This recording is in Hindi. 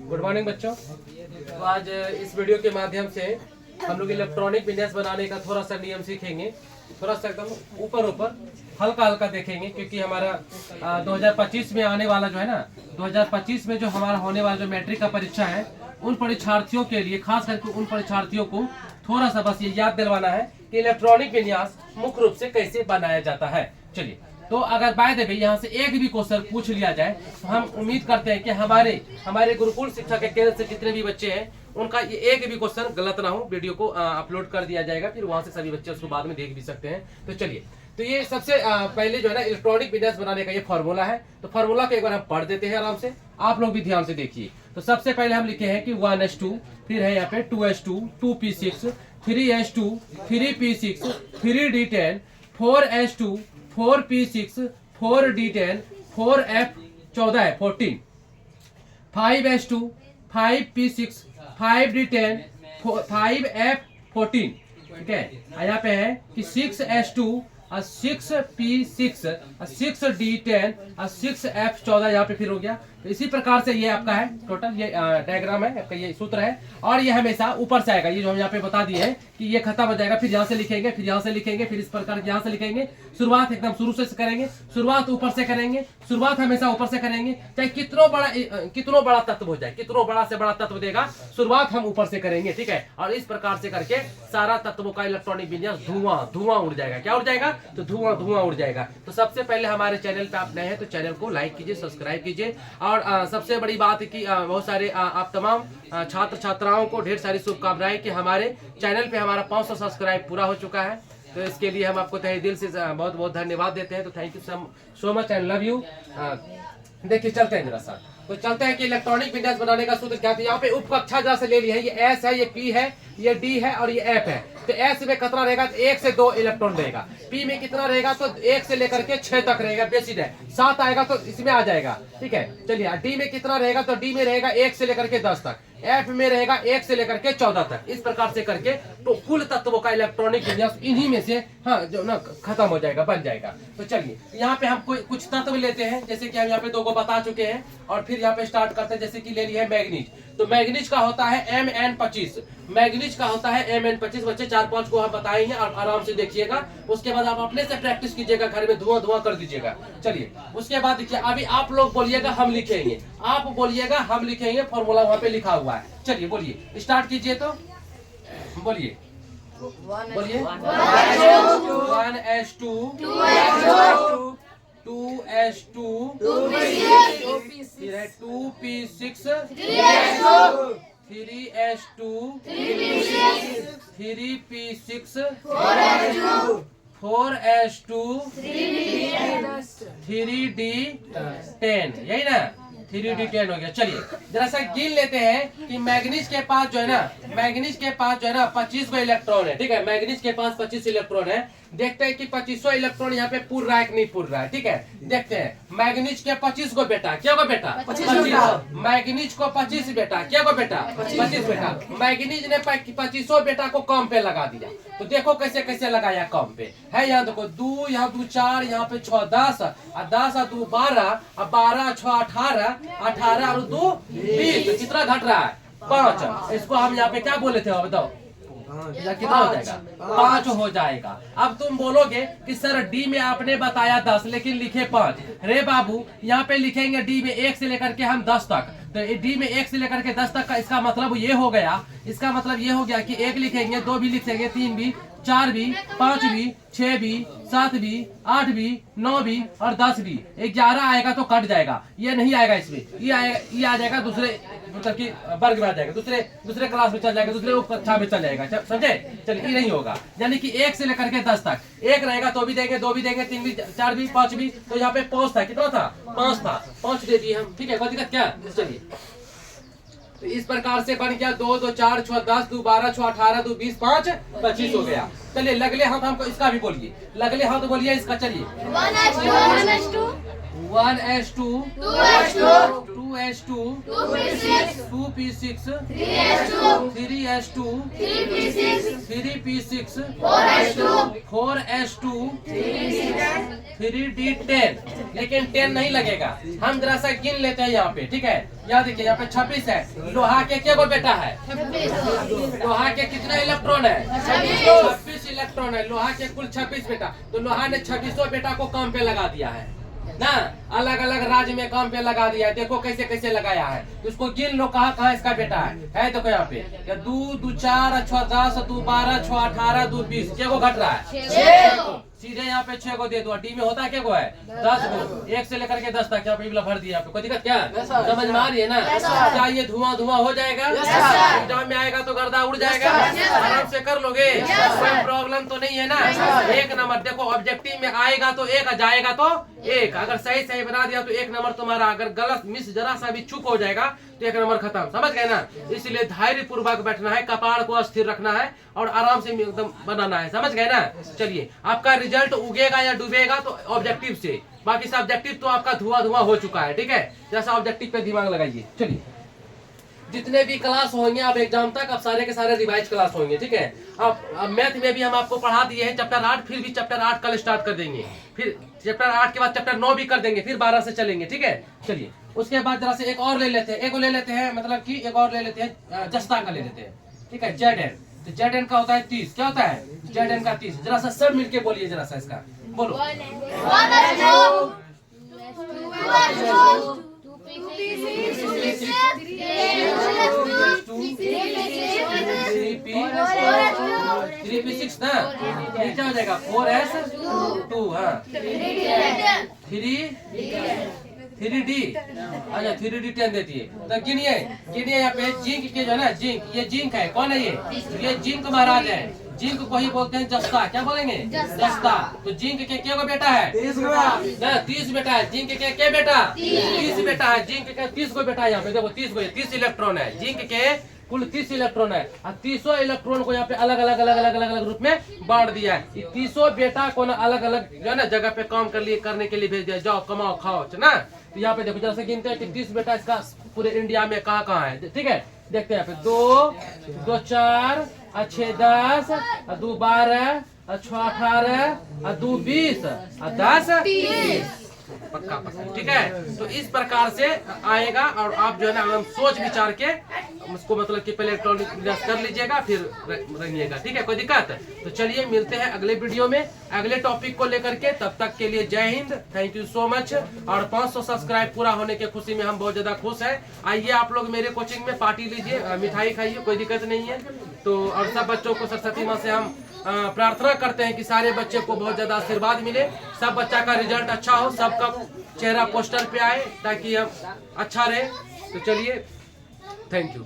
गुड मॉर्निंग बच्चों। तो आज इस वीडियो के माध्यम से हम लोग इलेक्ट्रॉनिक विन्यास बनाने का थोड़ा सा नियम सीखेंगे। थोड़ा सा एकदम ऊपर हल्का हल्का देखेंगे, क्योंकि हमारा 2025 में आने वाला जो है ना, 2025 में जो हमारा होने वाला जो मैट्रिक का परीक्षा है, उन परीक्षार्थियों के लिए, खास करके उन परीक्षार्थियों को थोड़ा सा बस ये याद दिलवाना है कि इलेक्ट्रॉनिक विन्यास मुख्य रूप से कैसे बनाया जाता है। चलिए, तो अगर बाय द वे यहाँ से एक भी क्वेश्चन पूछ लिया जाए तो हम उम्मीद करते हैं कि हमारे गुरुकुल शिक्षा के केंद्र से जितने भी बच्चे हैं उनका ये एक भी क्वेश्चन गलत ना हो। वीडियो को अपलोड कर दिया जाएगा, फिर वहां से सभी बच्चे उसको बाद में देख भी सकते हैं। तो चलिए, तो ये सबसे पहले जो है ना इलेक्ट्रॉनिक विन्यास बनाने का ये फॉर्मूला है। तो फॉर्मूला को एक बार हम पढ़ देते हैं आराम से, आप लोग भी ध्यान से देखिए। तो सबसे पहले हम लिखे हैं कि 1s2, फिर है यहाँ पे 2s2, 2p6, 3s2, 3p6, 3d10, 4s2, 4p6, 4d10, 4f14 है 14, 5s2, 5p6, 5d10, 5f14। ठीक है, यहाँ पे है कि 6s2, 6p6, 6d10, 6f14 यहाँ पे फिर हो गया। तो इसी प्रकार से ये आपका है टोटल, ये डायग्राम है आपका, ये सूत्र है। और ये हमेशा ऊपर से आएगा, ये जो हम यहाँ पे बता दिए हैं कि ये खत्म हो जाएगा, फिर यहाँ से लिखेंगे, फिर यहाँ से लिखेंगे, फिर इस प्रकार यहाँ से लिखेंगे। शुरुआत एकदम शुरू से करेंगे, शुरुआत ऊपर से करेंगे, शुरुआत हमेशा ऊपर से करेंगे, चाहे कितना बड़ा तत्व हो जाए, कितना बड़ा से बड़ा तत्व देगा, शुरुआत हम ऊपर से करेंगे। ठीक है, और इस प्रकार से करके सारा तत्वों का इलेक्ट्रॉनिक विन्यास धुआं उड़ जाएगा। क्या उड़ जाएगा? तो धुआं उड़ जाएगा। तो सबसे पहले हमारे चैनल पे आप नए हैं तो चैनल को लाइक कीजिए, सब्सक्राइब कीजिए। और सबसे बड़ी बात है कि बहुत सारे आप तमाम छात्र छात्राओं को ढेर सारी शुभकामनाएं कि हमारे चैनल पे हमारा 500 सब्सक्राइब पूरा हो चुका है। तो इसके लिए हम आपको तहे दिल से बहुत बहुत धन्यवाद देते हैं। तो thank you so much and love you. देखिए, चलते हैं जरा सा, तो चलते हैं कि इलेक्ट्रॉनिक विन्यास बनाने का सूत्र क्या है। यहाँ पे उपकक्षा जरा से ले लिया है, ये एस है, ये पी है, ये डी है और ये एफ है। तो एस में कितना रहेगा? तो 1 से 2 इलेक्ट्रॉन रहेगा। पी में कितना रहेगा? तो 1 से लेकर के 6 तक रहेगा, बेसिड है। 7 आएगा तो इसमें आ जाएगा। ठीक है, चलिए, डी में कितना रहेगा? तो डी में रहेगा 1 से लेकर के 10 तक। एफ में रहेगा 1 से लेकर के 14 तक। इस प्रकार से करके तो कुल तत्वों का इलेक्ट्रॉनिक विन्यास इन्हीं में से जो ना खत्म हो जाएगा, बन जाएगा। तो चलिए, यहाँ पे हम कुछ तत्व लेते हैं, जैसे कि हम यहाँ पे 2 को बता चुके हैं। और फिर यहाँ पे स्टार्ट करते हैं, जैसे कि ले लिया है मैग्नीज। तो मैग्नीज का होता है Mn25, मैग्नीज का होता है Mn25। बच्चे 4-5 को हम बताएंगे और आराम से देखिएगा। उसके बाद आप अपने से प्रैक्टिस कीजिएगा, घर में धुआं कर दीजिएगा। चलिए, उसके बाद देखिए, अभी आप लोग बोलिएगा हम लिखेंगे, आप बोलिएगा हम लिखेंगे, फॉर्मूला वहां पे लिखा हुआ है। चलिए बोलिए, स्टार्ट कीजिए। तो बोलिए 1s2, 2s2, 2p6, 3s2, 3p6, 4s2, 3d10, यही ना, 3d10 हो गया। चलिए, जरा सा गिन लेते हैं कि मैग्नीज के पास जो है ना, 25 को इलेक्ट्रॉन है। ठीक है, मैग्नीज के पास 25 इलेक्ट्रॉन है। देखते हैं कि 2500 इलेक्ट्रॉन यहाँ पे पूर रहा है कि नहीं पूर रहा है। ठीक है, देखते हैं। मैग्नीज के 25 को बेटा, क्या को बेटा? 25। मैग्नीज को 25 बेटा, क्या को बेटा? 25 बेटा। मैग्नीज ने 2500 बेटा को कम पे लगा दिया। तो देखो कैसे कैसे लगाया कम पे है। यहाँ देखो 2, यहाँ 2 4, यहाँ पे 6 10, और 10 और 2 12, और 12 6 18, 18 और 2 20। कितना घट रहा है? 5। इसको हम यहाँ पे क्या बोले थे बताओ? कितना हो जाएगा? 5 हो जाएगा। अब तुम बोलोगे कि सर डी में आपने बताया 10 लेकिन लिखे 5। रे बाबू, यहाँ पे लिखेंगे डी में 1 से लेकर के हम 10 तक। तो डी में 1 से लेकर के 10 तक का इसका मतलब ये हो गया, इसका मतलब ये हो गया कि 1 लिखेंगे, 2 भी लिखेंगे, 3 भी, 4 भी, 5 भी, 6 भी, 7 भी, 8 भी, 9 भी और 10 भी। 11 आएगा तो कट जाएगा, ये नहीं आएगा इसमें, ये आ जाएगा दूसरे मतलब कि वर्ग में आ जाएगा, दूसरे क्लास में चल जाएगा, दूसरे उपकक्षा में चल जाएगा। समझे? चलिए, ये नहीं होगा। यानी कि 1 से लेकर के 10 तक 1 रहेगा तो भी देंगे, 2 भी देंगे, 3 भी, 4 भी, 5 भी। तो यहाँ पे 5 था, कितना था? 5 था, 5 दे दिए हम। ठीक है, कोई दिक्कत क्या? चलिए, तो इस प्रकार से बन गया 2 2 4 6 10, 2 12 6 18, 2 20, 5 25 हो गया। चलिए, लगले हाथ हमको इसका भी बोलिए, लगले हाथ बोलिए इसका। चलिए, 1s2, 2s2, 2s2, 2s2 2p6 3s2 3p6 4s2 3d10। लेकिन 10 नहीं लगेगा, हम जरा सा गिन लेते हैं यहाँ पे, ठीक है। यहाँ देखिए, यहाँ पे 26 है। लोहा के क्या को बेटा है? लोहा के कितना इलेक्ट्रॉन है? 26 इलेक्ट्रॉन है। लोहा के कुल 26 बेटा, तो लोहा ने 26 बेटा को काम पे लगा दिया है ना, अलग अलग राज्य में काम पे लगा दिया है। देखो कैसे कैसे लगाया है, तो उसको गिन लो कहाँ कहाँ इसका बेटा है। देखो यहाँ पे 2 2 4 6 10 2 12 6 18 2 20, क्या को घट रहा है? सीधे यहाँ पे 6 को दे दो। डी में होता क्या को है? 10 को, 1 से लेकर के 10 तक यहाँ पे भर दिया। कोई दिक्कत क्या? समझ में आ रही है ना? क्या ये धुआं धुआं हो जाएगा? एग्जाम में आएगा तो गर्दा उड़ जाएगा? आराम से कर लोगे, कोई प्रॉब्लम तो नहीं है ना? 1 नंबर। देखो ऑब्जेक्टिव में आएगा तो 1, जाएगा तो 1। अगर सही सही बना दिया तो 1 नंबर तुम्हारा। अगर गलत मिस जरा सा भी चूक हो जाएगा तो 1 नंबर खत्म। समझ गए ना? इसलिए धैर्य पूर्वक बैठना है, कपाड़ को स्थिर रखना है और आराम से एकदम बनाना है। समझ गए ना? चलिए, आपका रिजल्ट उगेगा या डूबेगा तो ऑब्जेक्टिव से, बाकी सब्जेक्टिव तो आपका धुआं धुआं हो चुका है, ठीक है। जैसा ऑब्जेक्टिव पे दिमाग लगाइए। चलिए, जितने भी क्लास होंगे अब एग्जाम तक, अब सारे के सारे रिवाइज क्लास होंगे, ठीक है। अब मैथ में भी हम आपको पढ़ा दिए हैं चैप्टर 8, फिर भी चैप्टर 8 कल स्टार्ट कर देंगे, फिर चैप्टर 8 के बाद चैप्टर 9 भी कर देंगे, फिर 12 से चलेंगे, ठीक है। चलिए, उसके बाद जरा से एक और ले लेते हैं, एक ले लेते हैं, मतलब कि एक और ले लेते हैं, जस्ता का ले लेते हैं, ठीक है। ZN, तो ZN का होता है 30। क्या होता है? ZN का 30। जरा सा सब मिलके बोलिए, जरा सा इसका बोलो। 3p6 ना, ये क्या हो जाएगा? 4s2, हाँ 3d। अच्छा 3d10 देती है। तो गिनिए गिनिए यहाँ पे जिंक के जो है ना, जिंक, ये जिंक है। कौन है ये जिंक महाराज है। जिंक को ही बोलते हैं जस्ता। क्या बोलेंगे? जस्ता। तो जिंक के क्या को बेटा है? 30 बेटा है। जिंक के क्या बेटा? 30 बेटा है। जिंक के 30 को बेटा है। यहाँ पे देखो 30 को, 30 इलेक्ट्रॉन है। जिंक के कुल 30 इलेक्ट्रॉन है और 30 इलेक्ट्रॉन को यहाँ पे अलग अलग अलग अलग अलग अलग रूप में बांट दिया है। ये 30 बेटा को ना अलग अलग जो है ना जगह पे काम करने के लिए भेज दिया, जाओ कमाओ खाओ ना। तो यहाँ पे देखो जैसे गिनते हैं कि 30 बेटा इसका पूरे इंडिया में कहाँ कहाँ है, ठीक है। देखते हैं यहाँ पे 2 2 4 6 10 2 12 6 18 2 20 10 30। पक्का पक्का, ठीक है। तो इस प्रकार से आएगा और आप जो है ना एकदम सोच विचार के उसको मतलब कि पहले इलेक्ट्रॉनिक कर लीजिएगा, फिर रंगिएगा, ठीक है। कोई दिक्कत? तो चलिए मिलते हैं अगले वीडियो में अगले टॉपिक को लेकर के। तब तक के लिए जय Hind, thank you so much. और 500 सब्सक्राइब पूरा होने की खुशी में हम बहुत ज्यादा खुश हैं। आइए आप लोग मेरे कोचिंग में पार्टी लीजिए, मिठाई खाइए, कोई दिक्कत नहीं है। तो और सब बच्चों को सरस्वती माँ से हम प्रार्थना करते हैं कि सारे बच्चे को बहुत ज्यादा आशीर्वाद मिले, सब बच्चा का रिजल्ट अच्छा हो, सबका चेहरा पोस्टर पे आए ताकि हम अच्छा रहे। तो चलिए, थैंक यू।